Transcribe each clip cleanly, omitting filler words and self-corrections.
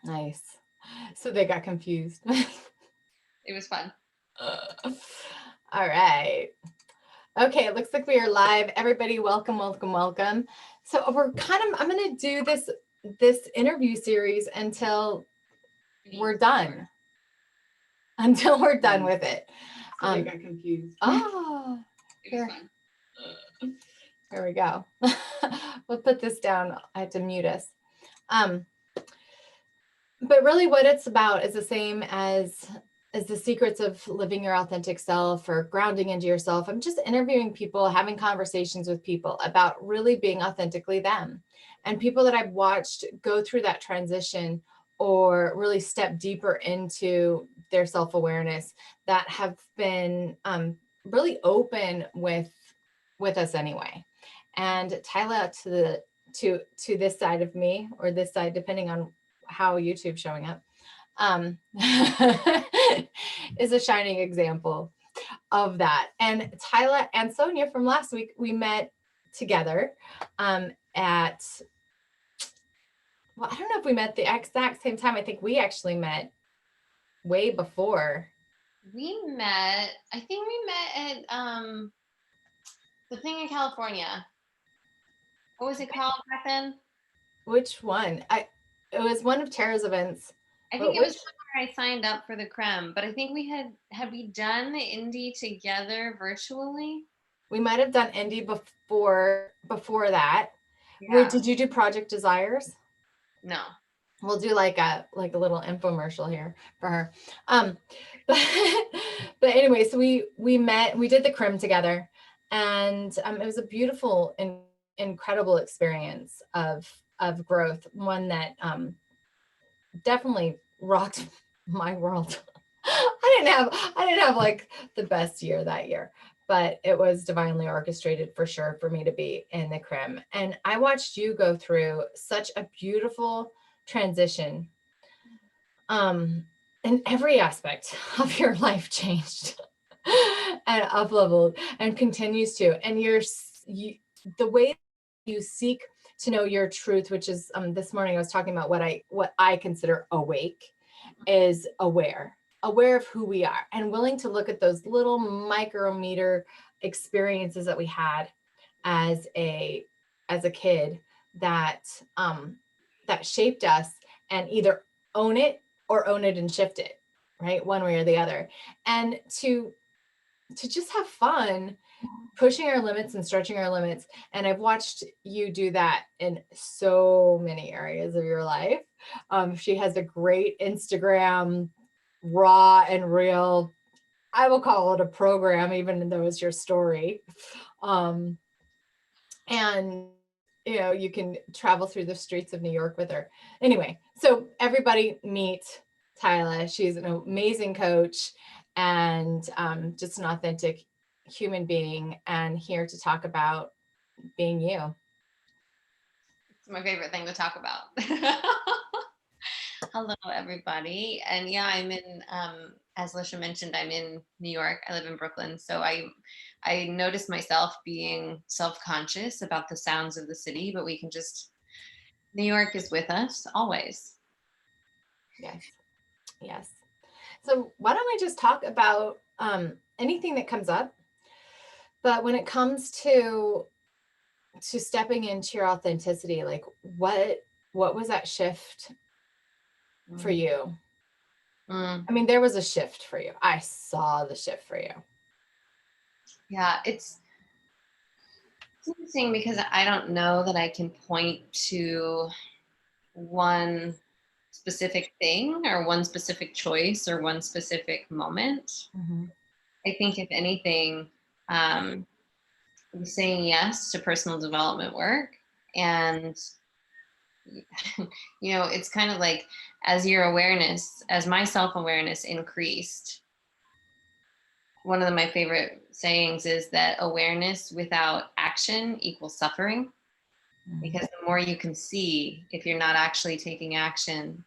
Nice. So they got confused. It was fun. All right. Okay, it looks like we are live. Everybody, welcome, welcome, welcome. So I'm going to do this interview series we're done. Until we're done with it. So they got confused. Oh, It was fun. Here we go. We'll put this down. I have to mute us. But really what it's about is the same as the secrets of living your authentic self or grounding into yourself. I'm just interviewing people, having conversations with people about really being authentically them. And people that I've watched go through that transition or really step deeper into their self-awareness that have been really open with us anyway. And Tyla to this side of me, or this side, depending on how YouTube's showing up, is a shining example of that. And Tyla and Sonia from last week, we met together at, well, I don't know if we met the exact same time. I think we actually met way before. I think we met at the thing in California. What was it called back then? Which one? It was one of Tara's events. I think it was where I signed up for the creme, but I think had we done the indie together virtually? We might have done indie before that. Yeah. Did you do Project Desires? No. We'll do like a little infomercial here for her. But anyway, so we met, we did the crim together, and it was a beautiful and incredible experience of growth, one that definitely rocked my world. I didn't have like the best year that year, but it was divinely orchestrated for sure for me to be in the crim. And I watched you go through such a beautiful transition. And every aspect of your life changed and up leveled and continues to. And the way you seek to know your truth, which is this morning I was talking about what I consider awake, is aware of who we are and willing to look at those little micrometer experiences that we had as a kid that shaped us, and either own it and shift it, right? One way or the other. And to just have fun pushing our limits and stretching our limits. And I've watched you do that in so many areas of your life. She has a great Instagram, raw and real. I will call it a program, even though it's your story. And you can travel through the streets of New York with her. Anyway, so everybody meet Tyla. She's an amazing coach and just an authentic human being, and here to talk about being you. It's my favorite thing to talk about. Hello, everybody. And yeah, I'm in, as Lisha mentioned, I'm in New York. I live in Brooklyn. So I noticed myself being self-conscious about the sounds of the city, but New York is with us always. Yes. So why don't we just talk about anything that comes up? But when it comes to stepping into your authenticity, like what was that shift for you? I mean, there was a shift for you. I saw the shift for you. Yeah, it's interesting because I don't know that I can point to one specific thing or one specific choice or one specific moment. Mm-hmm. I think if anything, saying yes to personal development work, and it's kind of like as my self-awareness increased, one of my favorite sayings is that awareness without action equals suffering. Because the more you can see, if you're not actually taking action,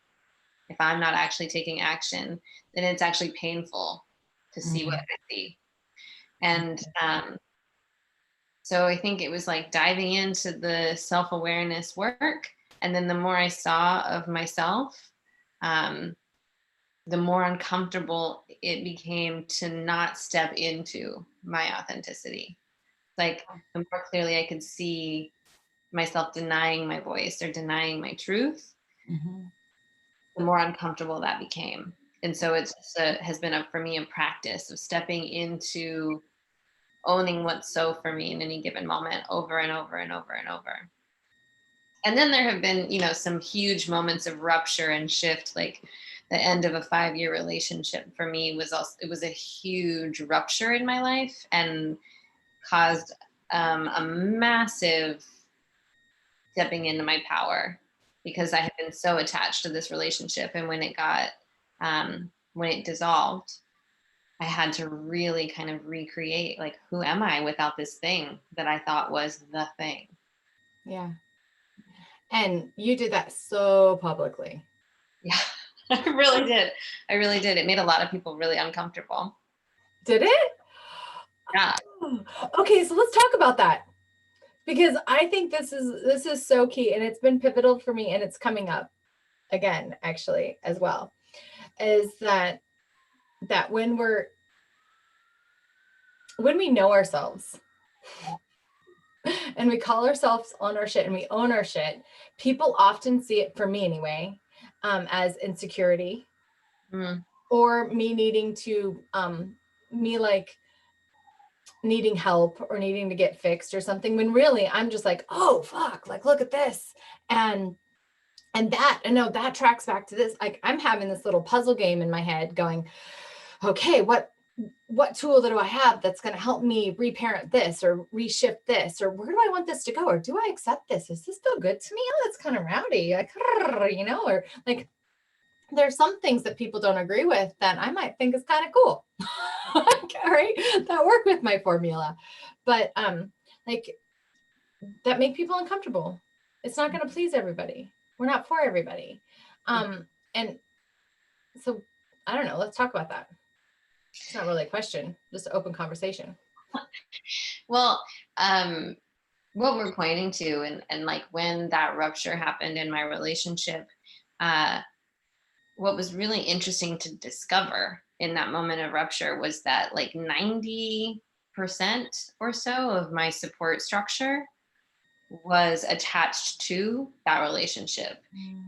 if I'm not actually taking action, then it's actually painful to see what I see. And so I think it was like diving into the self-awareness work. And then the more I saw of myself, um, the more uncomfortable it became to not step into my authenticity. Like the more clearly I could see myself denying my voice or denying my truth, Mhm. the more uncomfortable that became. And so has been for me a practice of stepping into owning what's so for me in any given moment over and over and over and over. And then there have been, some huge moments of rupture and shift, like the end of a 5-year relationship for me was also, it was a huge rupture in my life and caused a massive stepping into my power because I had been so attached to this relationship. And when it dissolved, I had to really kind of recreate, like, who am I without this thing that I thought was the thing? Yeah. And you did that so publicly. Yeah, I really did. I really did. It made a lot of people really uncomfortable. Did it? Yeah. Oh, okay, so let's talk about that because I think this is so key and it's been pivotal for me and it's coming up again actually as well. Is that when we know ourselves and we call ourselves on our shit and we own our shit, people often see it, for me anyway, as insecurity Mm, or me needing to me like needing help or needing to get fixed or something, when really I'm just like, oh fuck, like look at this. And no, that tracks back to this. Like I'm having this little puzzle game in my head going, okay, what tool do I have that's going to help me reparent this or reshift this, or where do I want this to go, or do I accept this? Is this feel good to me? Oh, that's kind of rowdy, like, or like there's some things that people don't agree with that I might think is kind of cool. Right, that work with my formula, but like that make people uncomfortable. It's not going to please everybody. We're not for everybody. And so I don't know, let's talk about that. It's not really a question, just an open conversation. well, what we're pointing to, and like when that rupture happened in my relationship, uh, what was really interesting to discover in that moment of rupture was that like 90% or so of my support structure was attached to that relationship.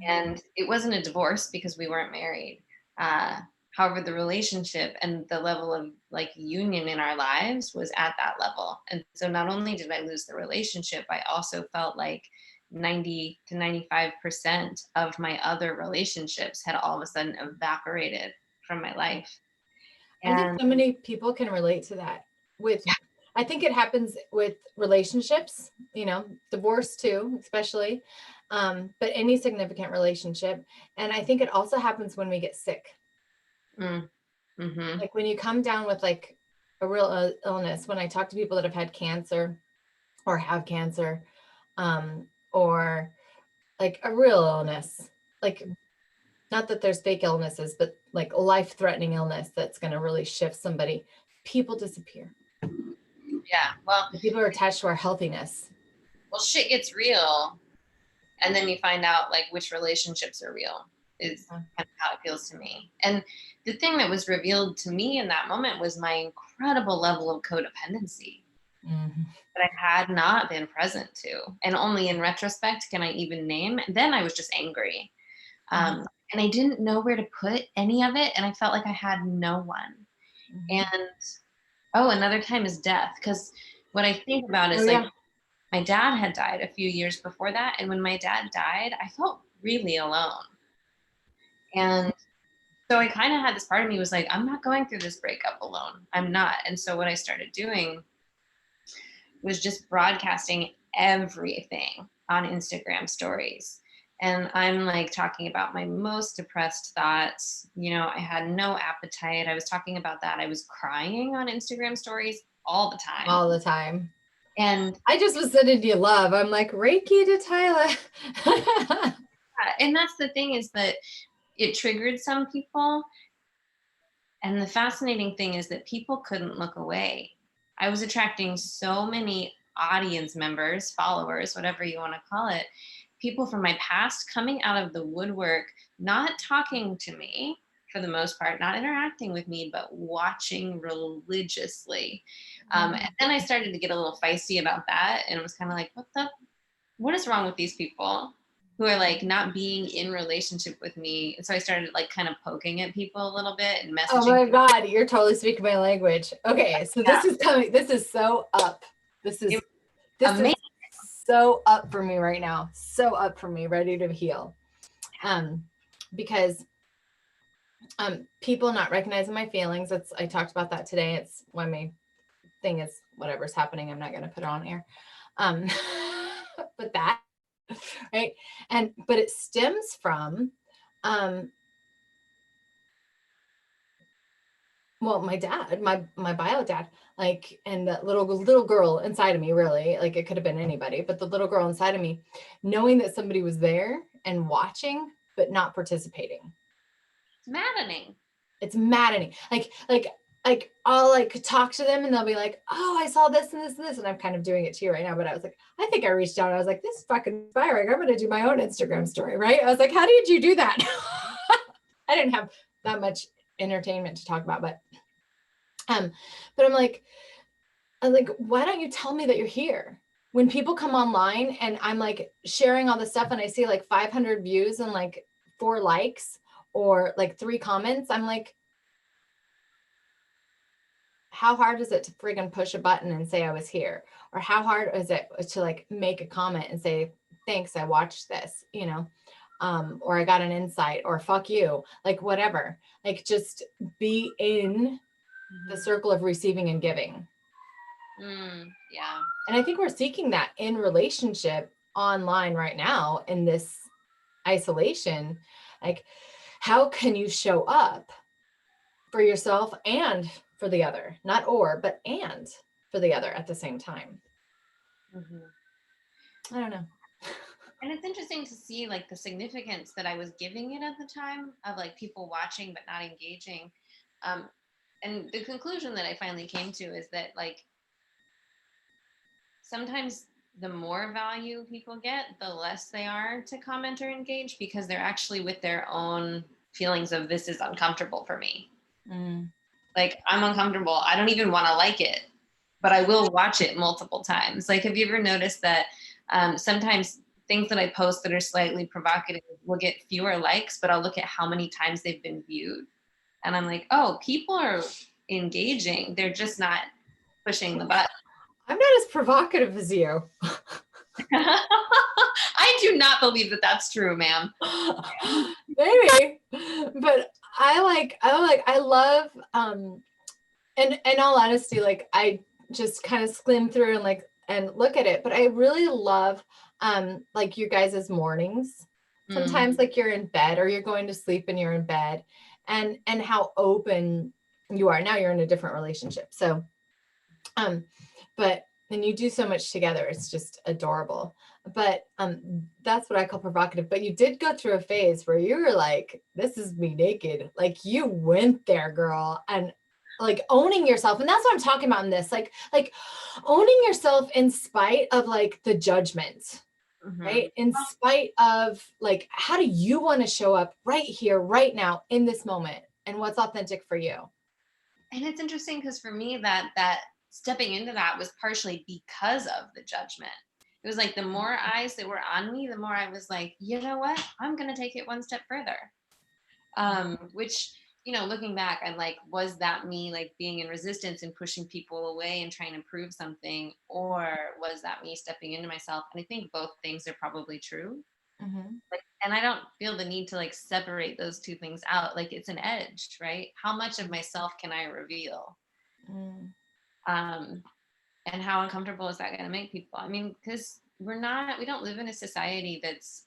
And it wasn't a divorce because we weren't married. Uh, However, the relationship and the level of like union in our lives was at that level. And so not only did I lose the relationship, I also felt like 90 to 95% of my other relationships had all of a sudden evaporated from my life. I think And so many people can relate to that with, I think it happens with relationships, divorce too, especially, but any significant relationship. And I think it also happens when we get sick. mm, mhm. Like when you come down with like a real illness, when I talk to people that have had cancer or have cancer, or like a real illness, like not that there's fake illnesses, but like a life-threatening illness that's going to really shift somebody, people disappear. Yeah. Well, People are attached to our healthiness. shit gets real, and then you find out like which relationships are real is Yeah. kind of how it feels to me. And the thing that was revealed to me in that moment was my incredible level of codependency Mhm. that I had not been present to, and only in retrospect can I even name. And then I was just angry, Mhm. and I didn't know where to put any of it, and I felt like I had no one. Mhm. And oh, another time is death, because what I think about Oh is like yeah. my dad had died a few years before that. And when my dad died, I felt really alone. And so I kind of had this part of me was like, I'm not going through this breakup alone. I'm not. And so what I started doing was just broadcasting everything on Instagram stories. And I'm like talking about my most depressed thoughts. I had no appetite. I was talking about that. I was crying on Instagram stories all the time. All the time. And I just was sending you love. I'm like, Reiki to Tyla. and that's the thing is that it triggered some people. And the fascinating thing is that people couldn't look away. I was attracting so many audience members, followers, whatever you want to call it. people from my past coming out of the woodwork, not talking to me for the most part, not interacting with me, but watching religiously. And then I started to get a little feisty about that, and it was kind of like, what is wrong with these people who are like not being in relationship with me? And so I started like kind of poking at people a little bit and Oh messaging. my God, you're totally speaking my language. Okay, so this is coming. This is so up. This is Amazing. so up for me right now. So up for me, ready to heal. Because people not recognizing my feelings. I talked about that today. It's why my thing is whatever's happening. I'm not going to put it on air. But that, right. But it stems from, well, my dad, my bio dad, like, and that little girl inside of me, really, like it could have been anybody, but the little girl inside of me, knowing that somebody was there and watching, but not participating. It's maddening. It's maddening. Like I'll like talk to them and they'll be like, oh, I saw this and this and this. And I'm kind of doing it to you right now. But I was like, I think I reached out. I was like, this is fucking inspiring. I'm going to do my own Instagram story, right? I was like, how did you do that? I didn't have that much entertainment to talk about, but I'm like, why don't you tell me that you're here? When people come online and I'm like sharing all this stuff and I see like 500 views and like 4 likes or like 3 comments, I'm like, how hard is it to friggin' push a button and say I was here? Or how hard is it to like make a comment and say, thanks, I watched this, you know, or I got an insight, or fuck you, like whatever. Like just be in the circle of receiving and giving. Yeah. And I think we're seeking that in relationship online right now in this isolation. Like, how can you show up for yourself and for the other? Not or, but and for the other at the same time. I don't know. And it's interesting to see like the significance that I was giving it at the time of like people watching but not engaging. And the conclusion that I finally came to is that like sometimes the more value people get, the less they are to comment or engage because they're actually with their own feelings of this is uncomfortable for me. Like I'm uncomfortable. I don't even want to like it, but I will watch it multiple times. Like, have you ever noticed that sometimes things that I post that are slightly provocative will get fewer likes, but I'll look at how many times they've been viewed. And I'm like, oh, people are engaging. They're just not pushing the button. I'm not as provocative as you. I do not believe that that's true, ma'am. Maybe, but I love, and in all honesty, like I just kind of skim through and like, and look at it, but I really love, like you guys' mornings. Sometimes like you're in bed or you're going to sleep and you're in bed, and how open you are. Now you're in a different relationship. So, but and you do so much together. It's just adorable. But that's what I call provocative. But you did go through a phase where you were like, this is me naked. Like you went there, girl. And like owning yourself. And that's what I'm talking about in this. Like owning yourself in spite of like the judgment. Right? In spite of like, how do you want to show up right here, right now, in this moment? And what's authentic for you? And it's interesting because for me that stepping into that was partially because of the judgment. It was like the more eyes that were on me, the more I was like, you know what? I'm going to take it one step further. Which, you know, looking back, I'm like, was that me like being in resistance and pushing people away and trying to prove something? Or was that me stepping into myself? And I think both things are probably true. Like, and I don't feel the need to like separate those two things out. Like it's an edge, right? How much of myself can I reveal? And how uncomfortable is that going to make people? I mean, because we don't live in a society that's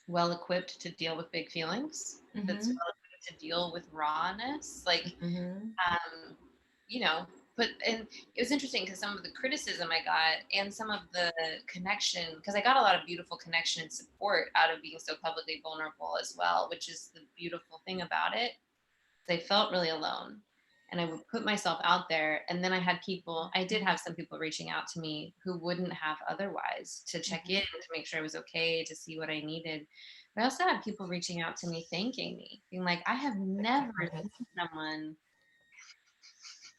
well equipped to deal with big feelings, that's well equipped to deal with rawness. Like, you know, and it was interesting because some of the criticism I got and some of the connection, because I got a lot of beautiful connection and support out of being so publicly vulnerable as well, which is the beautiful thing about it. I felt really alone. and I would put myself out there. And then I did have some people reaching out to me who wouldn't have otherwise, to check in, to make sure I was okay, to see what I needed. But I also had people reaching out to me, thanking me, being like, I have never seen someone.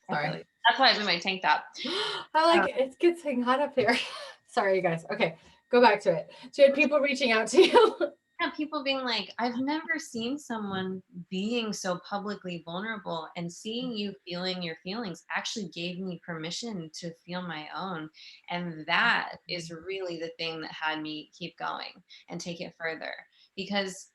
Sorry. That's why I'm in my tank top. I like it. It gets hot up here. Sorry, you guys. Okay, go back to it. So you had people reaching out to you. Yeah, people being like, I've never seen someone being so publicly vulnerable, and seeing you feeling your feelings actually gave me permission to feel my own. And that is really the thing that had me keep going and take it further. Because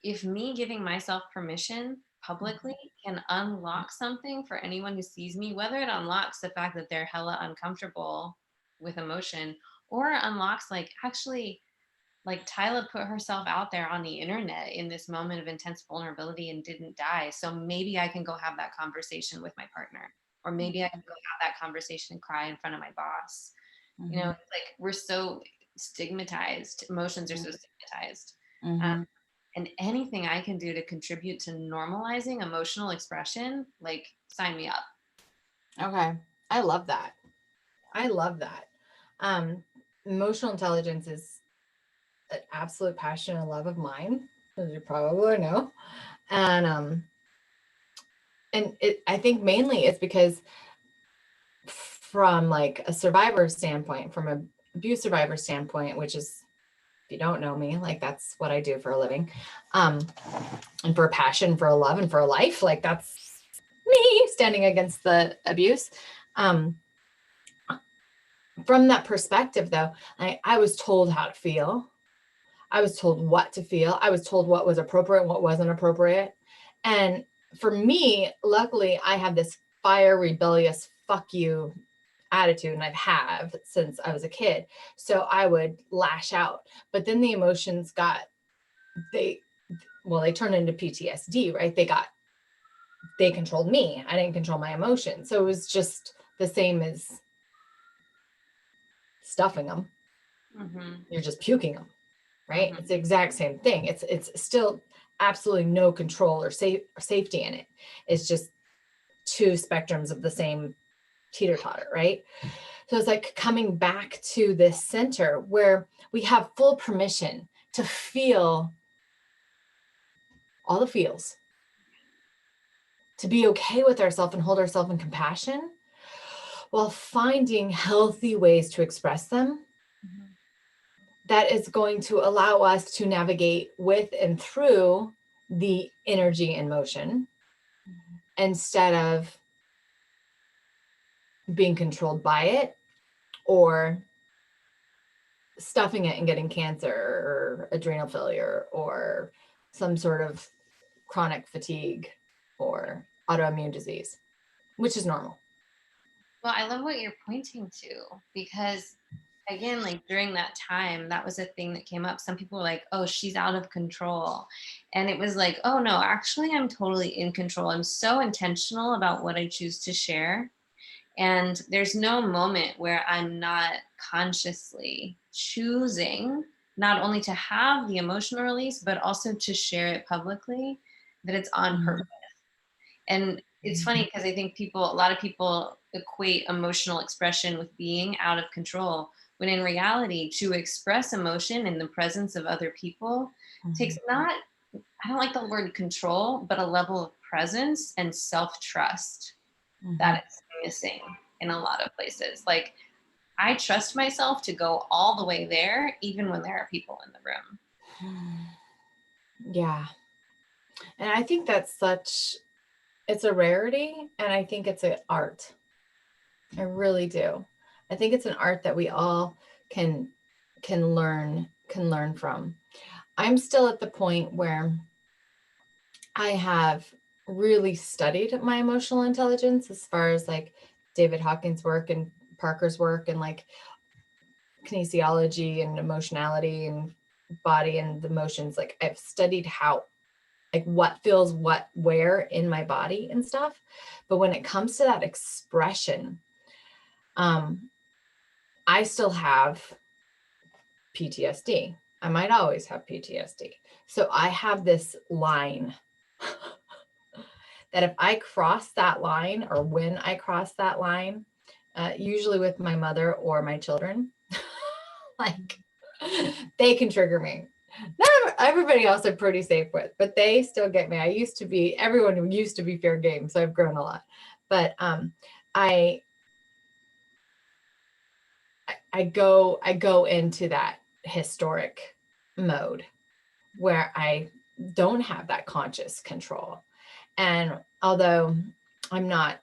if me giving myself permission publicly can unlock something for anyone who sees me, whether it unlocks the fact that they're hella uncomfortable with emotion, or unlocks like, actually, like, Tyla put herself out there on the internet in this moment of intense vulnerability and didn't die. So maybe I can go have that conversation with my partner, or maybe I can go have that conversation and cry in front of my boss. You know, it's like we're so stigmatized. Emotions are so stigmatized. And anything I can do to contribute to normalizing emotional expression, like, sign me up. Okay. I love that. I love that. Emotional intelligence is an absolute passion and love of mine, as you probably know. And I think mainly it's because from like a survivor standpoint, from a abuse survivor standpoint, which is, if you don't know me, like that's what I do for a living. And for a passion, for a love, and for a life, like that's me standing against the abuse. From that perspective though, I was told how to feel. I was told what to feel. I was told what was appropriate and what wasn't appropriate. And for me, luckily, I have this fire, rebellious, fuck you attitude, and I've had since I was a kid. So I would lash out. But then the emotions they turned into PTSD, right? They controlled me. I didn't control my emotions. So it was just the same as stuffing them. You're just puking them, right? It's the exact same thing. It's still absolutely no control or safety in it. It's just two spectrums of the same teeter-totter, right? So it's like coming back to this center where we have full permission to feel all the feels, to be okay with ourselves and hold ourselves in compassion while finding healthy ways to express them. That is going to allow us to navigate with and through the energy and motion instead of being controlled by it or stuffing it and getting cancer or adrenal failure or some sort of chronic fatigue or autoimmune disease, which is normal. Well, I love what you're pointing to, because again, like, during that time, that was a thing that came up. Some people were like, oh, she's out of control. And it was like, oh no, actually I'm totally in control. I'm so intentional about what I choose to share. And there's no moment where I'm not consciously choosing not only to have the emotional release, but also to share it publicly, that it's on purpose. And it's funny because I think a lot of people equate emotional expression with being out of control, when in reality, to express emotion in the presence of other people takes not, I don't like the word control, but a level of presence and self-trust that is missing in a lot of places. Like, I trust myself to go all the way there, even when there are people in the room. Yeah. And I think it's a rarity, and I think it's an art. I really do. I think it's an art that we all can learn from. I'm still at the point where I have really studied my emotional intelligence as far as like David Hawkins' work and Parker's work and like kinesiology and emotionality and body and the emotions. Like I've studied how, like what feels what where in my body and stuff. But when it comes to that expression, I still have PTSD. I might always have PTSD. So I have this line that if I cross that line, or when I cross that line, usually with my mother or my children, like they can trigger me. Not everybody else I'm pretty safe with, but they still get me. Everyone used to be fair game, so I've grown a lot. But I I go into that historic mode where I don't have that conscious control. And although I'm not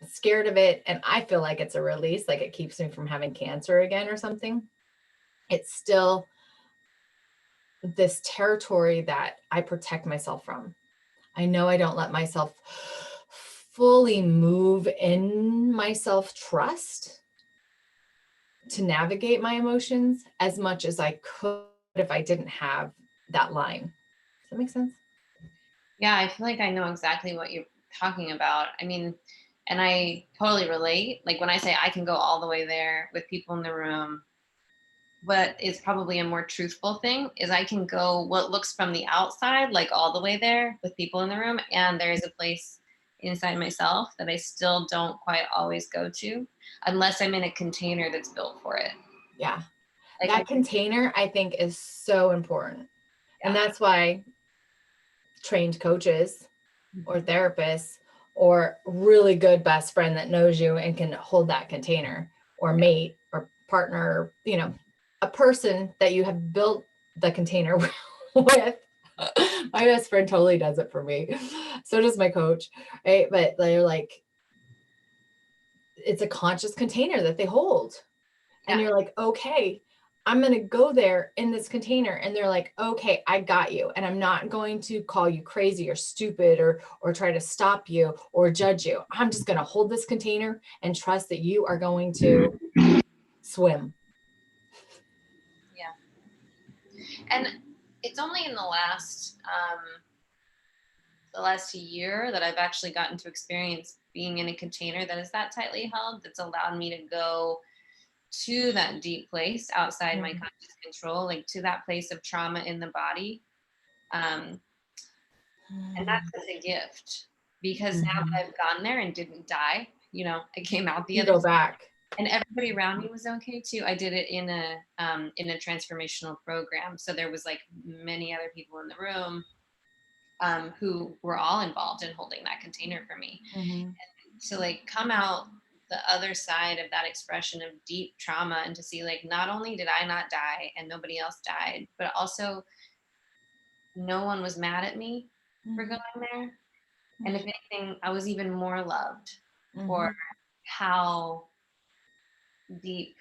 scared of it, and I feel like it's a release, like it keeps me from having cancer again or something, it's still this territory that I protect myself from. I know I don't let myself fully move in my self trust to navigate my emotions as much as I could if I didn't have that line. Does that make sense? Yeah, I feel like I know exactly what you're talking about. I mean, and I totally relate. Like when I say I can go all the way there with people in the room, what is probably a more truthful thing is I can go what looks from the outside, like all the way there with people in the room. And there is a place inside myself that I still don't quite always go to unless I'm in a container that's built for it. Yeah. Like, That container, I think, is so important. And yeah. that's why trained coaches or Mhm. therapists or really good best friend that knows you and can hold that container, or Yeah. mate or partner, a person that you have built the container with. My best friend totally does it for me. So does my coach, right? But they're like, it's a conscious container that they hold. And Yeah. you're like, okay, I'm going to go there in this container. And they're like, okay, I got you. And I'm not going to call you crazy or stupid or try to stop you or judge you. I'm just going to hold this container and trust that you are going to swim. Yeah. And it's only in the last year that I've actually gotten to experience being in a container that is that tightly held, that's allowed me to go to that deep place outside my Mhm. conscious control, like to that place of trauma in the body. Um, and that's such a gift because now Mhm. that I've gone there and didn't die, I came out the You other go side back. and everybody around me was okay too. I did it in a transformational program. So there was like many other people in the room who were all involved in holding that container for me. Mhm. To like come out the other side of that expression of deep trauma and to see like not only did I not die and nobody else died, but also no one was mad at me for Mhm. going there. And if anything, I was even more loved for Mhm. how deep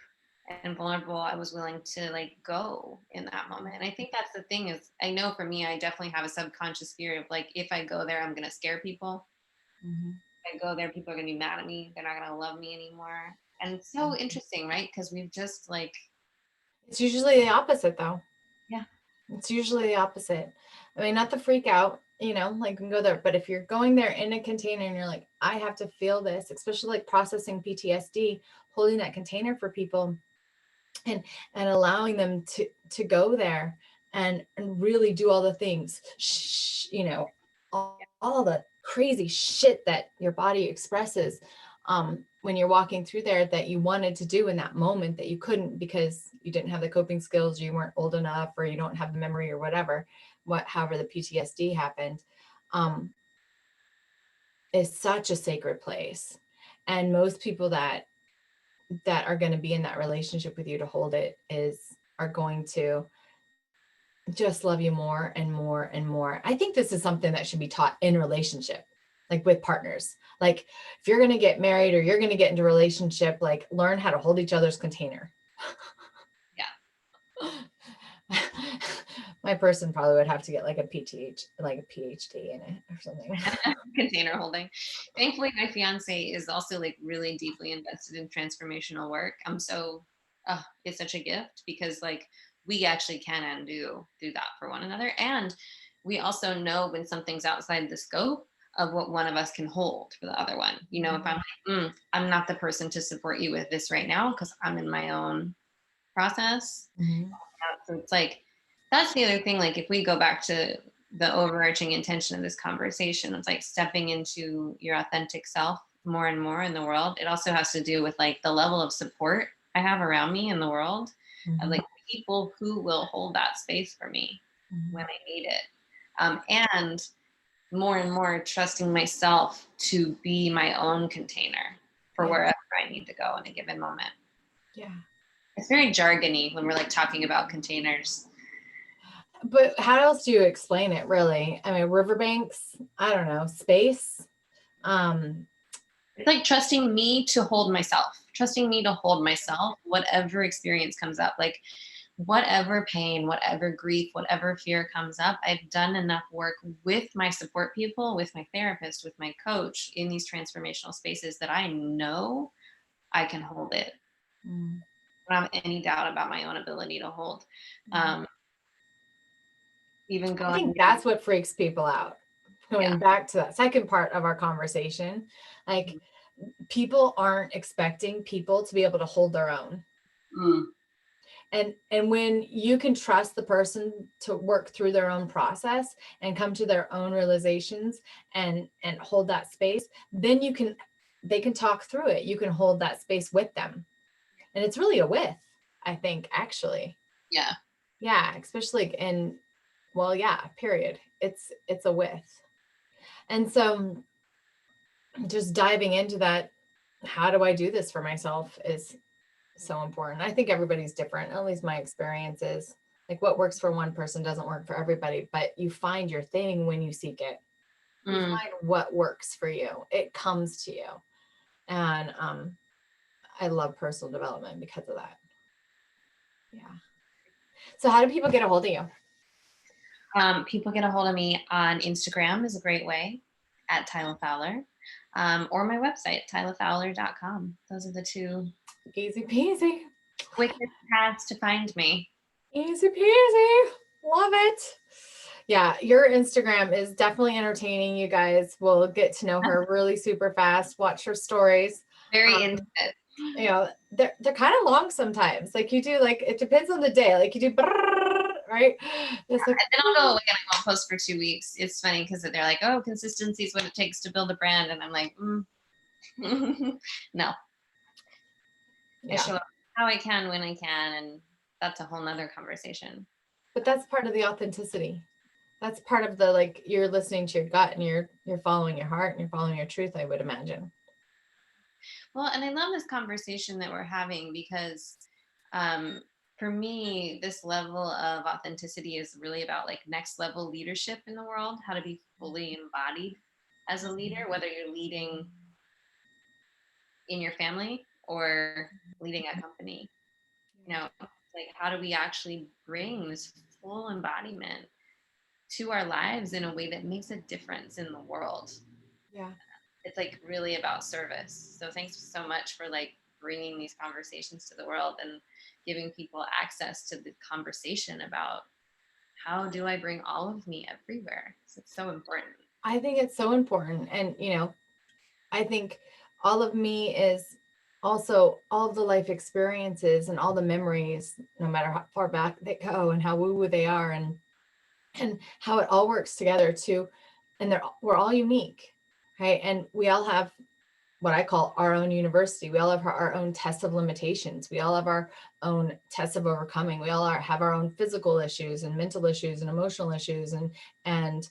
and vulnerable I was willing to like go in that moment. And I think that's the thing is I know for me, I definitely have a subconscious fear of like if I go there, I'm gonna scare people. Mhm. If I go there, people are gonna be mad at me. They're not gonna love me anymore. And it's so Mhm. interesting, right? Because we've just like, It's usually the opposite, though. yeah, It's usually the opposite. I mean, not the freak out, like you can go there, but if you're going there in a container and you're like, I have to feel this, especially like processing PTSD, holding that container for people and allowing them to go there and really do all the things, all the crazy shit that your body expresses when you're walking through there that you wanted to do in that moment that you couldn't because you didn't have the coping skills, you weren't old enough, or you don't have the memory or whatever, however the PTSD happened, um, is such a sacred place. And most people that are going to be in that relationship with you to hold it are going to just love you more and more and more. I think this is something that should be taught in relationship, like with partners. Like if you're going to get married or you're going to get into a relationship, like learn how to hold each other's container. yeah. My person probably would have to get like a PhD in it or something. Container holding. Thankfully, my fiance is also like really deeply invested in transformational work. It's such a gift because like we actually can and do that for one another. And we also know when something's outside the scope of what one of us can hold for the other one. If I'm like, I'm not the person to support you with this right now because I'm in my own process. Mhm. So it's like that's the other thing. Like if we go back to the overarching intention of this conversation of like stepping into your authentic self more and more in the world. It also has to do with like the level of support I have around me in the world, of like people who will hold that space for me when I need it. And more trusting myself to be my own container for wherever I need to go in a given moment. Yeah. It's very jargony when we're like talking about containers. But how else do you explain it, really? I mean, riverbanks, I don't know, space. It's like trusting me to hold myself, whatever experience comes up, like whatever pain, whatever grief, whatever fear comes up. I've done enough work with my support people, with my therapist, with my coach in these transformational spaces that I know I can hold it. I don't have any doubt about my own ability to hold. Even I going, think that's what freaks people out. Going back to that second part of our conversation, like people aren't expecting people to be able to hold their own. And when you can trust the person to work through their own process and come to their own realizations and hold that space, then they can talk through it. You can hold that space with them. And it's really a with, I think, actually. Yeah, especially period. It's a with. And so just diving into that, how do I do this for myself is so important. I think everybody's different, at least my experience is. Like what works for one person doesn't work for everybody, but you find your thing when you seek it. You find what works for you. It comes to you. And I love personal development because of that. Yeah. So how do people get a hold of you? People get a hold of me on Instagram is a great way, at Tyla Fowler, or my website, tylafowler.com. Those are the two Easy peasy. quickest paths to find me. Easy peasy. Love it. Yeah, your Instagram is definitely entertaining. You guys will get to know her really super fast. Watch her stories. Very intimate. You know, they're kind of long sometimes. Like you do, like it depends on the day. Like you do, right? It's like, and then I'll go away and I won't post for 2 weeks. It's funny because they're like, "Oh, consistency is what it takes to build a brand," and I'm like, no. I show up how I can when I can, and that's a whole nother conversation. But that's part of the authenticity. That's part of the, like, you're listening to your gut and you're following your heart and you're following your truth, I would imagine. Well, and I love this conversation that we're having because for me, this level of authenticity is really about like next level leadership in the world, how to be fully embodied as a leader, whether you're leading in your family or leading a company. You know, like how do we actually bring this full embodiment to our lives in a way that makes a difference in the world? Yeah. It's like really about service. So thanks so much for like bringing these conversations to the world and giving people access to the conversation about how do I bring all of me everywhere. So it's so important. I think it's so important. And, you know, I think all of me is also all of the life experiences and all the memories, no matter how far back they go and how woo-woo they are, and how it all works together too. And we're all unique, right? And we all have what I call our own university. We all have our own tests of limitations. We all have our own tests of overcoming. We all have our own physical issues and mental issues and emotional issues and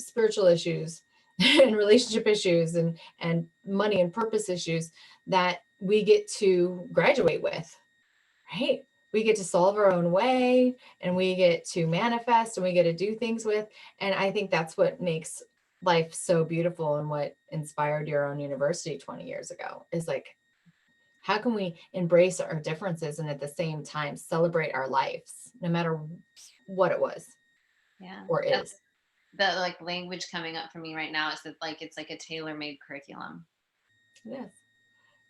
spiritual issues and relationship issues and money and purpose issues that we get to graduate with, right? We get to solve our own way and we get to manifest and we get to do things with. And I think that's what makes life so beautiful and what inspired your own university 20 years ago is like, how can we embrace our differences and at the same time celebrate our lives, no matter what it was or is. The like language coming up for me right now is that like it's like a tailor-made curriculum. Yes,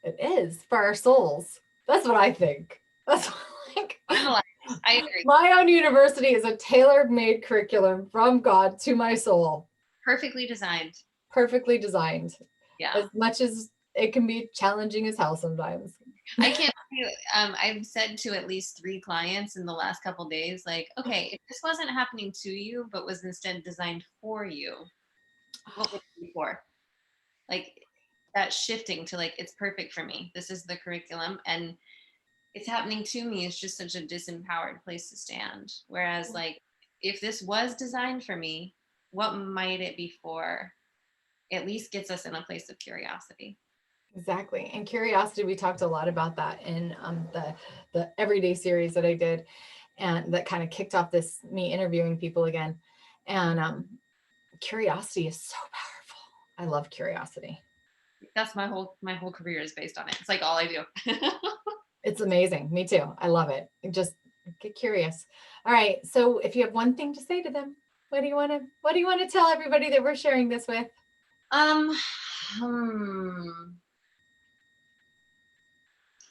it is for our souls. That's what I think. That's like, I agree. My own university is a tailor-made curriculum from God to my soul. Perfectly designed. Perfectly designed. Yeah. As much as it can be challenging as hell sometimes. I can't. I've said to at least 3 clients in the last couple days, like, okay, if this wasn't happening to you, but was instead designed for you, what would it be for? Like that shifting to like, it's perfect for me. This is the curriculum, and it's happening to me. It's just such a disempowered place to stand. Whereas, like, if this was designed for me, what might it be for? At least gets us in a place of curiosity. Exactly. And curiosity, we talked a lot about that in the everyday series that I did, and that kind of kicked off this me interviewing people again. And curiosity is so powerful. I love curiosity. That's my whole career is based on it. It's like all I do. It's amazing. Me too. I love it. Just get curious. All right. So if you have one thing to say to them, what do you want to tell everybody that we're sharing this with? um hmm.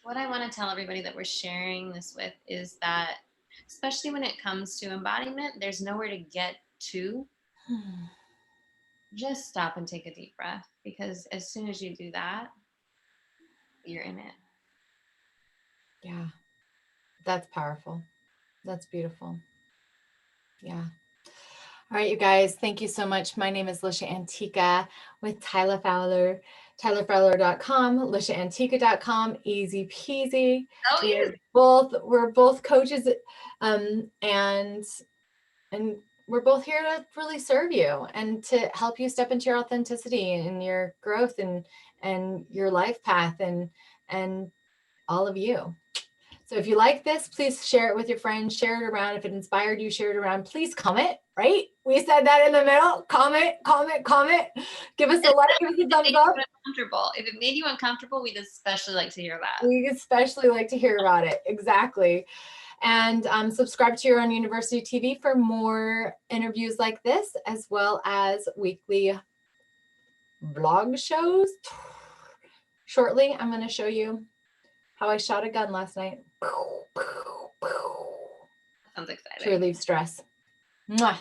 What I want to tell everybody that we're sharing this with is that, especially when it comes to embodiment, there's nowhere to get to. Just stop and take a deep breath, because as soon as you do that, you're in it. Yeah, that's powerful. That's beautiful. Yeah. All right, you guys, thank you so much. My name is Lisha Antica with Tyla Fowler, TylaFowler.com, LishaAntica.com, easy peasy. Oh, yes. We're both coaches, and we're both here to really serve you and to help you step into your authenticity and your growth and your life path and all of you. So if you like this, please share it with your friends, share it around. If it inspired you, share it around. Please comment, right? We said that in the middle. Comment. Give us a like, give us a thumbs up. Uncomfortable. If it made you uncomfortable, we'd especially like to hear that. We especially like to hear about it. Exactly. And subscribe to Your Own University TV for more interviews like this, as well as weekly vlog shows. Shortly, I'm going to show you how I shot a gun last night. Sounds exciting. To relieve stress. Mwah.